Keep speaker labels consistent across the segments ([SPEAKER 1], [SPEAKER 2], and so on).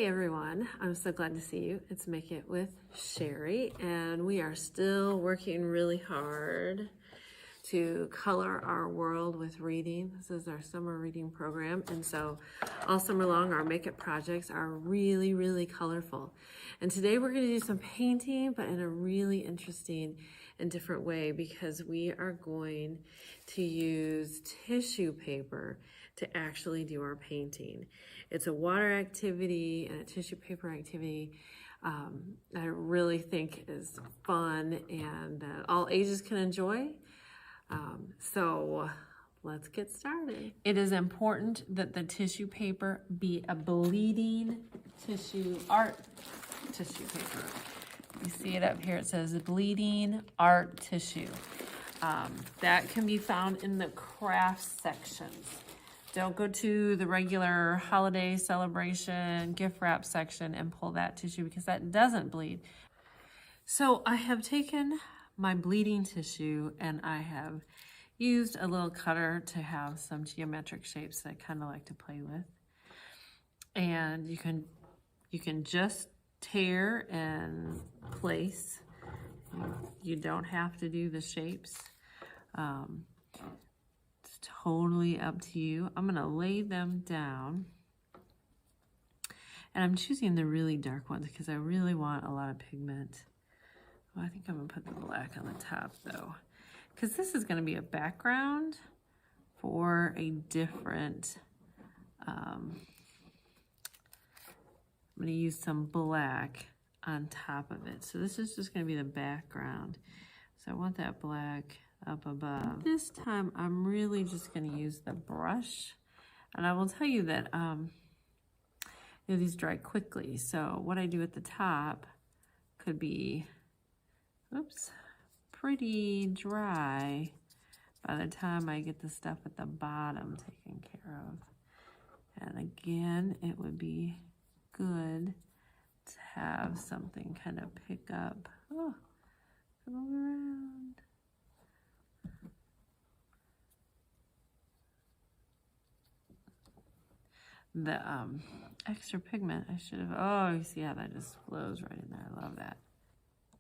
[SPEAKER 1] Hey everyone, I'm so glad to see you. It's Make It with Sheri, and we are still working really hard to color our world with reading. This is our summer reading program, and so all summer long our Make It projects are really colorful. And today we're going to do some painting, but in a really interesting and different way, because we are going to use tissue paper to actually do our painting. It's a water activity and a tissue paper activity I really think is fun and that all ages can enjoy. So let's get started. It is important that the tissue paper be a bleeding art tissue paper. You see it up here, it says bleeding art tissue. That can be found in the crafts sections. Don't go to the regular holiday celebration gift wrap section and pull that tissue, because that doesn't bleed. So I have taken my bleeding tissue and I have used a little cutter to have some geometric shapes that I kind of like to play with. And you can just tear and place. You don't have to do the shapes. It's totally up to you. I'm gonna lay them down. And I'm choosing the really dark ones because I really want a lot of pigment. Well, I think I'm gonna put the black on the top though, because this is gonna be a background for a different, I'm gonna use some black on top of it. So this is just gonna be the background. So I want that black up above. This time I'm really just gonna use the brush. And I will tell you that these dry quickly. So what I do at the top could be, oops, pretty dry by the time I get the stuff at the bottom taken care of. And again, it would be good to have something kind of pick up. Oh, come around. The extra pigment I should have, oh, you see how that just flows right in there. I love that.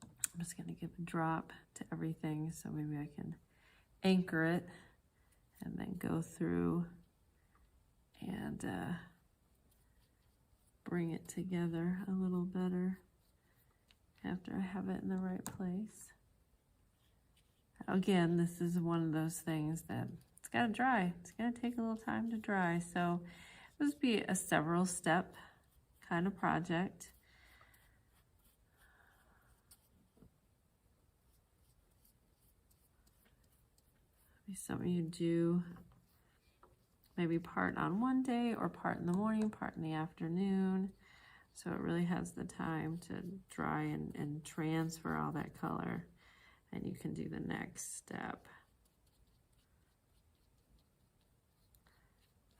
[SPEAKER 1] I'm just gonna give a drop to everything so maybe I can anchor it and then go through and bring it together a little better after I have it in the right place. Again, this is one of those things that it's gotta dry. It's gonna take a little time to dry. So this would be a several step kind of project. Maybe something you do maybe part on one day or part in the morning, part in the afternoon. So it really has the time to dry and transfer all that color. And you can do the next step.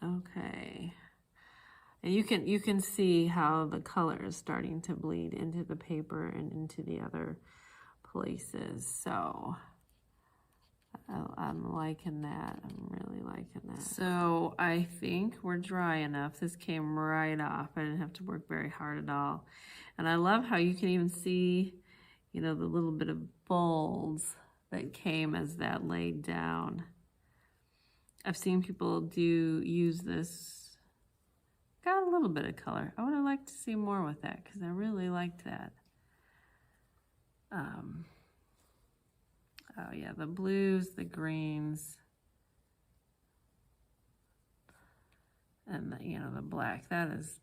[SPEAKER 1] Okay. And you can see how the color is starting to bleed into the paper and into the other places. So I'm liking that. I'm really liking that. So I think we're dry enough. This came right off. I didn't have to work very hard at all. And I love how you can even see, the little bit of folds that came as that laid down. I've seen people use this. Got a little bit of color. I would have liked to see more with that because I really liked that. Oh yeah, the blues, the greens, and the black. That is,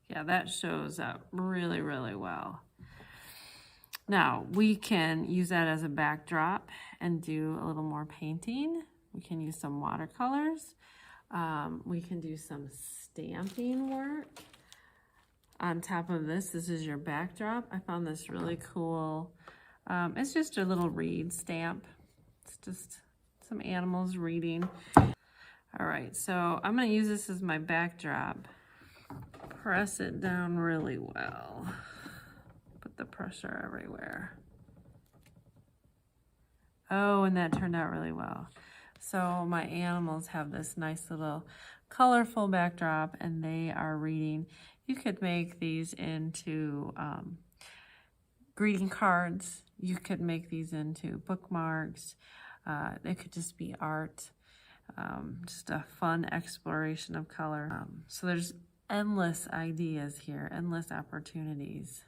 [SPEAKER 1] yeah, that shows up really well. Now we can use that as a backdrop and do a little more painting. We can use some watercolors. We can do some stamping work on top of this. This is your backdrop. I found this really cool. It's just a little reed stamp. It's just some animals reading. All right, so I'm gonna use this as my backdrop. Press it down really well. Put the pressure everywhere. Oh, and that turned out really well. So my animals have this nice little colorful backdrop and they are reading. You could make these into greeting cards. You could make these into bookmarks. It could just be art. Just a fun exploration of color. So there's endless ideas here, endless opportunities.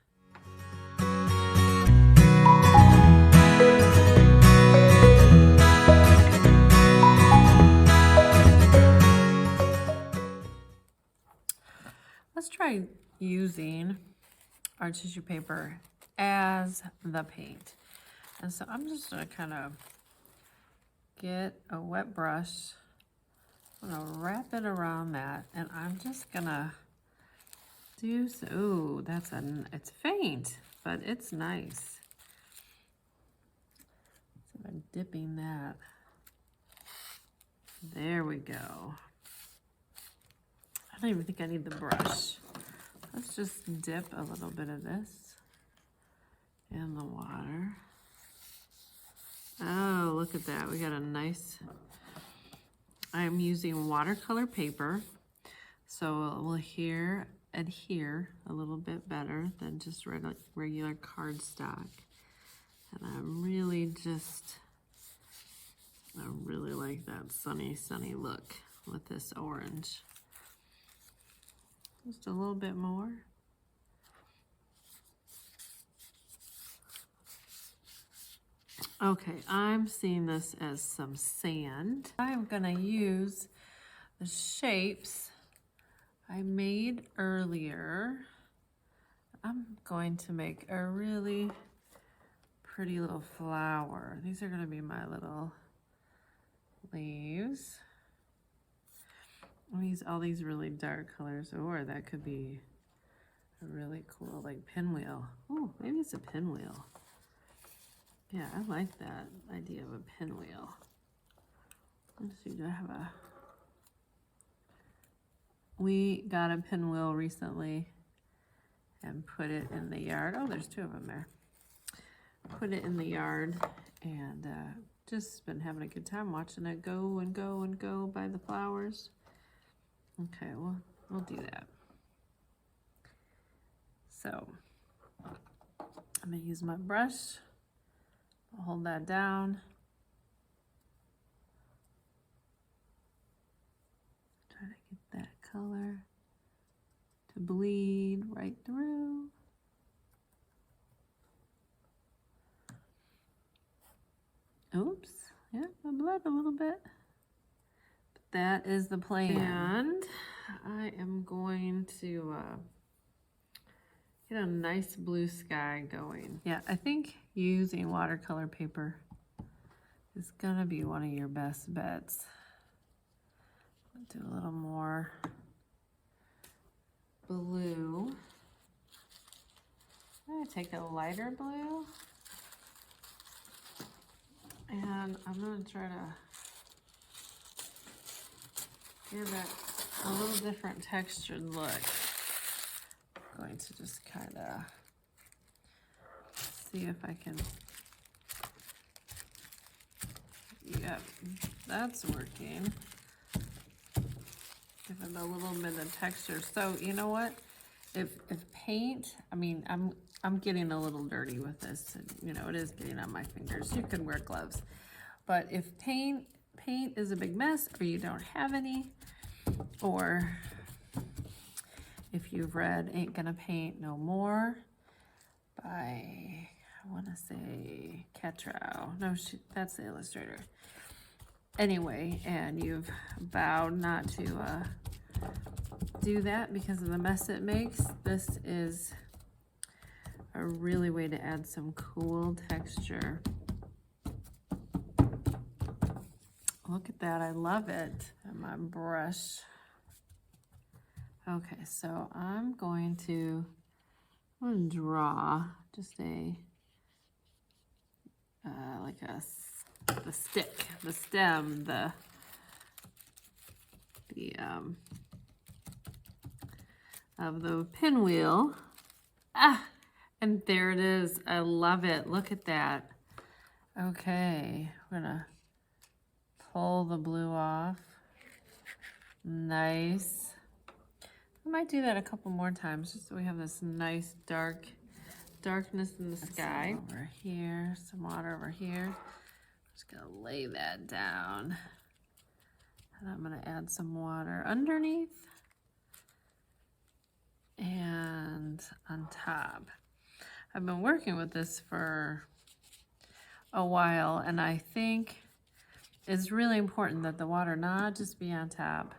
[SPEAKER 1] Let's try using our tissue paper as the paint. And so I'm just gonna kind of get a wet brush. I'm gonna wrap it around that, and I'm just gonna do so. Ooh, it's faint, but it's nice. So I'm dipping that. There we go. I don't even think I need the brush. Let's just dip a little bit of this in the water. Oh, look at that. We got a nice, I'm using watercolor paper, so it will adhere a little bit better than just regular cardstock. And I really like that sunny look with this orange. Just a little bit more. Okay, I'm seeing this as some sand. I'm gonna use the shapes I made earlier. I'm going to make a really pretty little flower. These are gonna be my little leaves. I'll use all these really dark colors, or that could be a really cool like pinwheel. Oh, maybe it's a pinwheel. Yeah, I like that idea of a pinwheel. Let's see, do I have a... We got a pinwheel recently and put it in the yard. Oh, there's two of them there. Put it in the yard and just been having a good time watching it go and go and go by the flowers. Okay, well, we'll do that. So, I'm gonna use my brush. I'll hold that down. Try to get that color to bleed right through. Oops, yeah, I bled a little bit. But that is the plan. And I am going to get a nice blue sky going. Yeah, I think using watercolor paper is gonna be one of your best bets. I'll do a little more blue. I'm gonna take a lighter blue and I'm gonna try to give it a little different textured look. I'm going to just kind of see if I can, yep, that's working. Give it a little bit of texture. So you know what? If paint, I mean, I'm getting a little dirty with this. And, you know, it is getting on my fingers. You could wear gloves. But if paint is a big mess, or you don't have any, or if you've read Ain't Gonna Paint No More by, I want to say Catrow. No, that's the illustrator. Anyway, and you've vowed not to do that because of the mess it makes, this is a really way to add some cool texture. Look at that, I love it. And my brush. Okay, so I'm going to draw just a, like the stick, the stem, the of the pinwheel. Ah, and there it is. I love it. Look at that. Okay, we're gonna pull the blue off. Nice. I might do that a couple more times just so we have this nice darkness in the sky. Over here, some water over here. Just gonna lay that down. And I'm gonna add some water underneath and on top. I've been working with this for a while, and I think it's really important that the water not just be on top.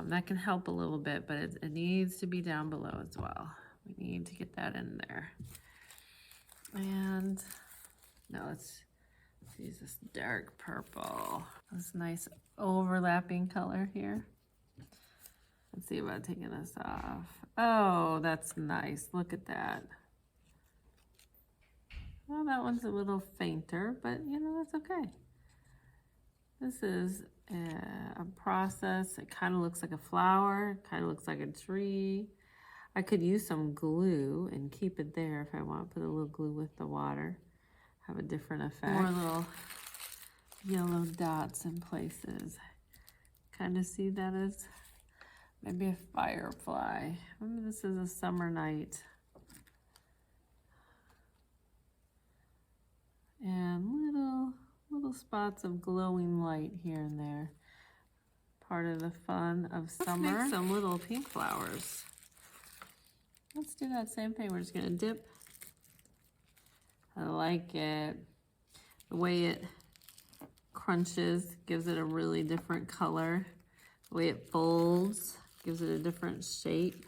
[SPEAKER 1] That can help a little bit, but it needs to be down below as well. We need to get that in there. And now let's use this dark purple. This nice overlapping color here. Let's see about taking this off. Oh, that's nice. Look at that. Well, that one's a little fainter, but you know, that's okay. This is a process. It kind of looks like a flower, kind of looks like a tree. I could use some glue and keep it there if I want. Put a little glue with the water. Have a different effect. More little yellow dots in places. Kind of see that as maybe a firefly. Maybe this is a summer night. And little spots of glowing light here and there. Part of the fun of summer. Let's make some little pink flowers. Let's do that same thing. We're just gonna dip. I like it. The way it crunches gives it a really different color. The way it folds gives it a different shape.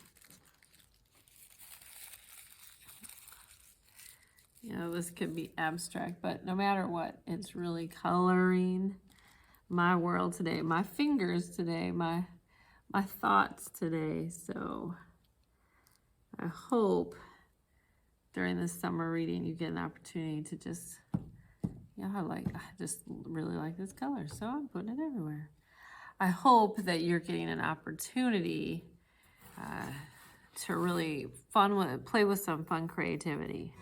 [SPEAKER 1] You know, this could be abstract, but no matter what, it's really coloring my world today, my fingers today, my thoughts today. So I hope during this summer reading you get an opportunity to just, yeah, I just really like this color, so I'm putting it everywhere. I hope that you're getting an opportunity to really play with some fun creativity.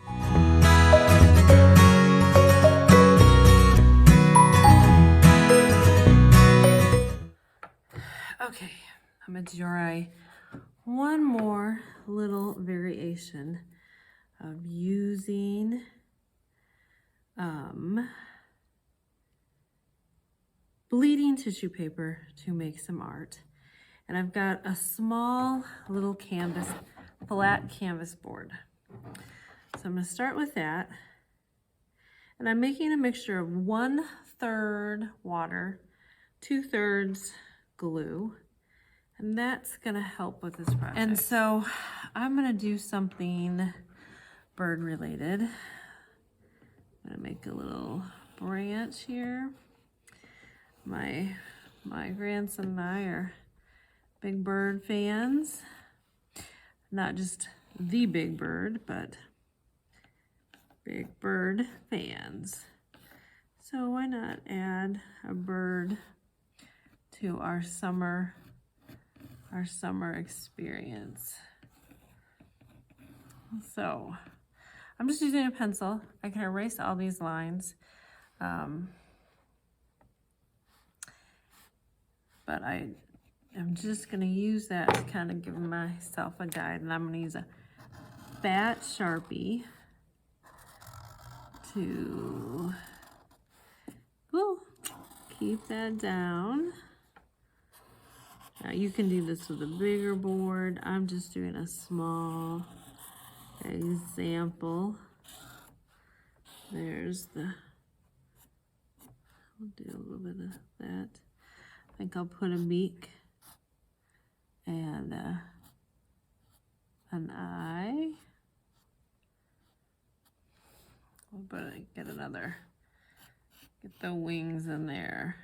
[SPEAKER 1] Okay, I'm gonna try one more little variation of using bleeding tissue paper to make some art. And I've got a small little flat canvas board. So I'm gonna start with that. And I'm making a mixture of 1/3 water, 2/3 glue. And that's gonna help with this project. And so I'm gonna do something bird related. I'm gonna make a little branch here. My grandson and I are big bird fans. Not just the big bird, but big bird fans. So why not add a bird to our summer experience? So I'm just using a pencil. I can erase all these lines. But I am just gonna use that to kind of give myself a guide. And I'm gonna use a fat Sharpie to keep that down. Now you can do this with a bigger board. I'm just doing a small example. There's I'll do a little bit of that. I think I'll put a beak and an eye. But get the wings in there.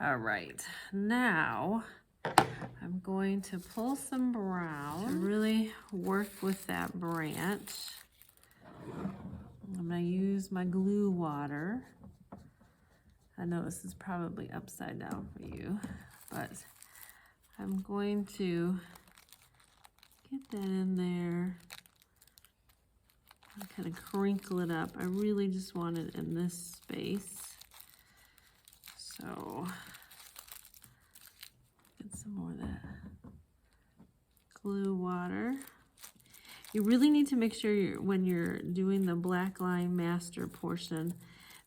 [SPEAKER 1] All right, now I'm going to pull some brown to really work with that branch. I'm gonna use my glue water. I know this is probably upside down for you, but I'm going to get that in there. Kind of crinkle it up. I really just want it in this space. So get some more of that glue water. You really need to make sure when you're doing the black line master portion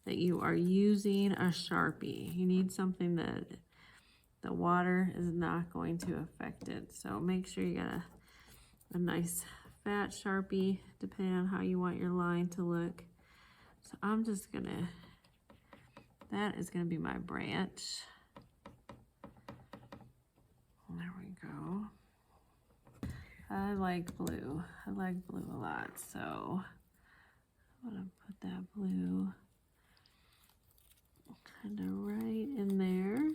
[SPEAKER 1] that you are using a Sharpie. You need something that the water is not going to affect it. So make sure you got a nice fat Sharpie, depending on how you want your line to look. So I'm just gonna, that is gonna be my branch. There we go. I like blue. I like blue a lot, so I'm gonna put that blue kind of right in there.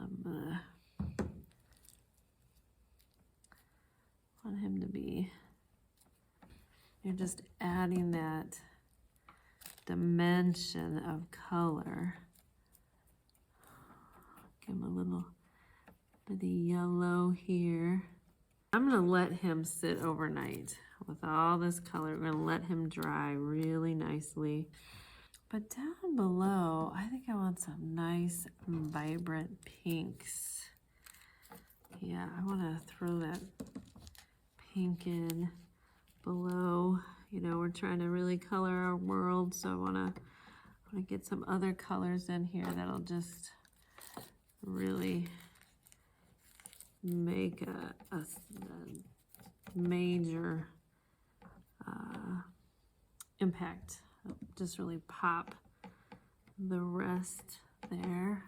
[SPEAKER 1] I'm gonna want him to be, you're just adding that dimension of color. Give him a little bit of yellow here. I'm gonna let him sit overnight with all this color. We're gonna let him dry really nicely. But down below, I think I want some nice vibrant pinks. Yeah, I wanna throw that pink in below. You know, we're trying to really color our world, so I wanna get some other colors in here that'll just really make a major impact. Just really pop the rest there.